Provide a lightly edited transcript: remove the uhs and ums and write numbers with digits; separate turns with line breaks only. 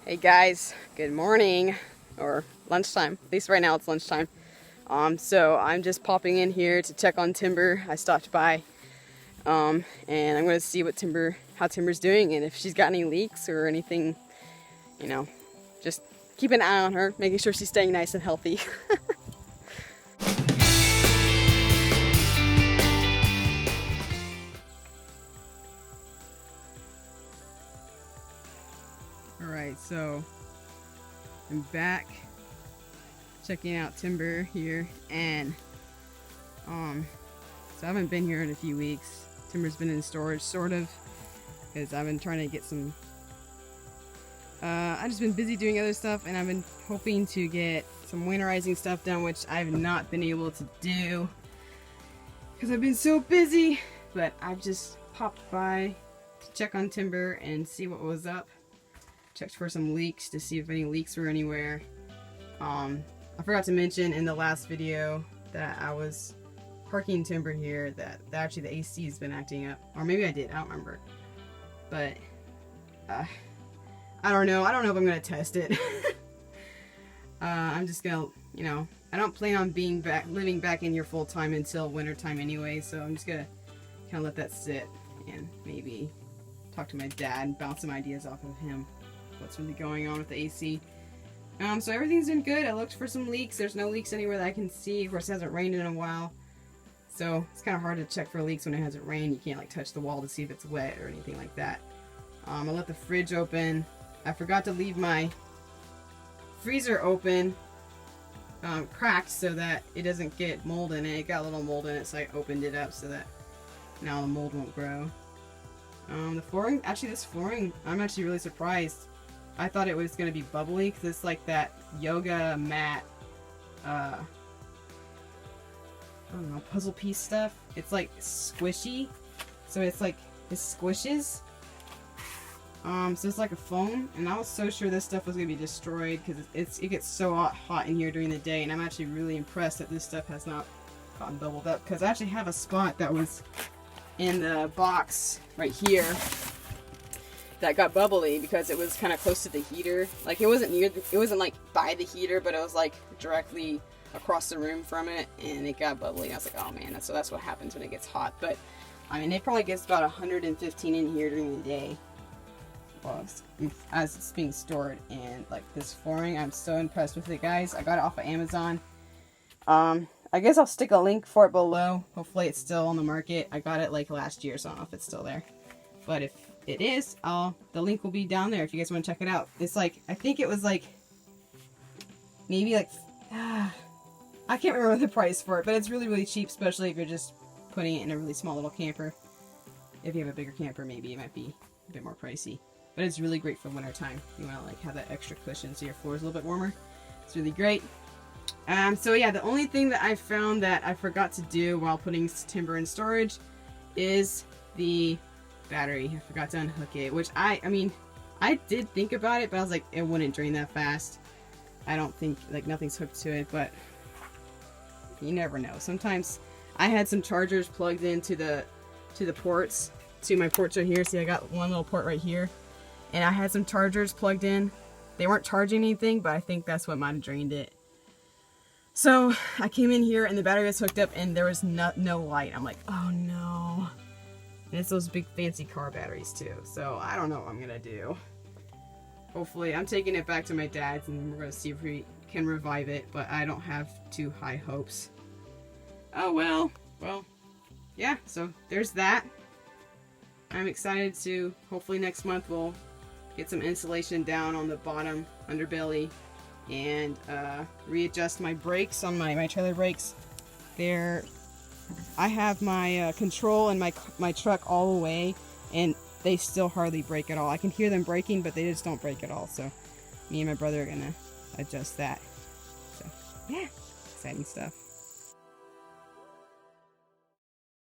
Hey guys, good morning, or lunchtime. At least right now it's lunchtime. So I'm just popping in here to check on Timber. I stopped by, and I'm going to see how Timber's doing, and if she's got any leaks or anything, just keep an eye on her, making sure she's staying nice and healthy. Alright, so I'm back checking out Timber here, and so I haven't been here in a few weeks. Timber's been in storage, sort of, because I've been trying to get some I've just been busy doing other stuff, and I've been hoping to get some winterizing stuff done, which I've not been able to do because I've been so busy. But I've just popped by to check on Timber and see what was up. Checked for some leaks to see if any leaks were anywhere. I forgot to mention in the last video that I was parking Timber here that actually the AC has been acting up. Or maybe I did, I don't remember. But I don't know. I don't know if I'm going to test it. I'm just going to, I don't plan on living back in here full time until winter time anyway. So I'm just going to kind of let that sit and maybe talk to my dad and bounce some ideas off of him. What's really going on with the AC. So everything's been good. I looked for some leaks. There's no leaks anywhere that I can see. Of course, it hasn't rained in a while. So it's kind of hard to check for leaks when it hasn't rained. You can't like touch the wall to see if it's wet or anything like that. I let the fridge open. I forgot to leave my freezer open, cracked, so that it doesn't get mold in it. It got a little mold in it, so I opened it up so that now the mold won't grow. The flooring, actually this flooring, I'm actually really surprised. I thought it was going to be bubbly because it's like that yoga mat, I don't know, puzzle piece stuff. It's like squishy, so it's like, it squishes. So it's like a foam, and I was so sure this stuff was going to be destroyed because it gets so hot in here during the day, and I'm actually really impressed that this stuff has not gotten bubbled up, because I actually have a spot that was in the box right here that got bubbly because it was kind of close to the heater. Like it wasn't like by the heater, but it was like directly across the room from it, and it got bubbly. I was like, oh man, that's what happens when it gets hot. But I mean, it probably gets about 115 in here during the day. Well, as it's being stored. And like this flooring, I'm so impressed with it, guys. I got it off of Amazon. I guess I'll stick a link for it below. Hopefully it's still on the market. I got it like last year, so I don't know if it's still there. But if it is, the link will be down there if you guys want to check it out. It's like, I think it was like maybe like I can't remember the price for it, but it's really, really cheap, especially if you're just putting it in a really small little camper. If you have a bigger camper, maybe it might be a bit more pricey. But it's really great for winter time. You want to like have that extra cushion so your floor is a little bit warmer. It's really great. So yeah, the only thing that I found that I forgot to do while putting Timber in storage is the battery. I forgot to unhook it, which I mean, I did think about it, but I was like, it wouldn't drain that fast. I don't think, like, nothing's hooked to it, but you never know. Sometimes I had some chargers plugged into the ports. See, my ports are here. See, I got one little port right here. And I had some chargers plugged in. They weren't charging anything, but I think that's what might have drained it. So I came in here and the battery was hooked up and there was no light. I'm like, oh no. And it's those big fancy car batteries too. So I don't know what I'm gonna do. Hopefully, I'm taking it back to my dad's and we're gonna see if we can revive it, but I don't have too high hopes. Oh well, yeah, so there's that. I'm excited to, hopefully next month we'll get some insulation down on the bottom underbelly and readjust my brakes on my trailer brakes. I have my control and my truck all the way, and they still hardly brake at all. I can hear them braking, but they just don't brake at all. So me and my brother are gonna adjust that. So yeah, exciting stuff.